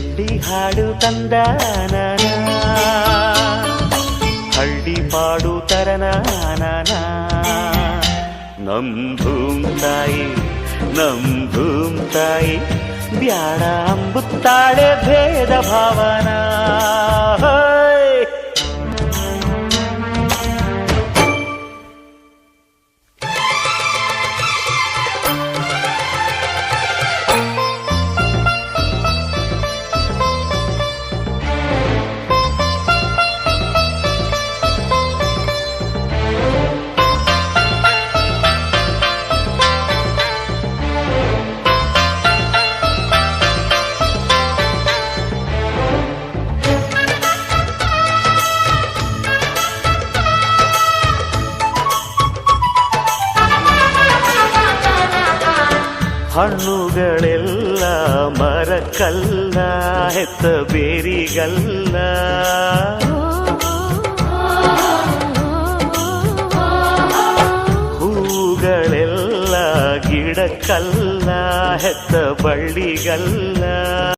ಬೆಳ್ಳಿ ಹಾಡು ತಂದಾನ, ಹಳ್ಳಿ ಪಾಡು ತರನಾನ. ನಮ್ ಭೂಮ್ ತಾಯಿ, ನಮ್ ಭೂಮ್ ತಾಯಿ ಬ್ಯಾಡ ಅಂಬುತ್ತಾಳೆ ಭೇದ ಭಾವನ. ಹಣ್ಣುಗಳೆಲ್ಲ ಮರಕ್ಕಲ್ಲ, ಹೆತ್ತ ಬೇರಿಗಲ್ಲ. ಹೂಗಳೆಲ್ಲ ಗಿಡಕ್ಕಲ್ಲ, ಹೆತ್ತ ಬಳ್ಳಿಗಲ್ಲ.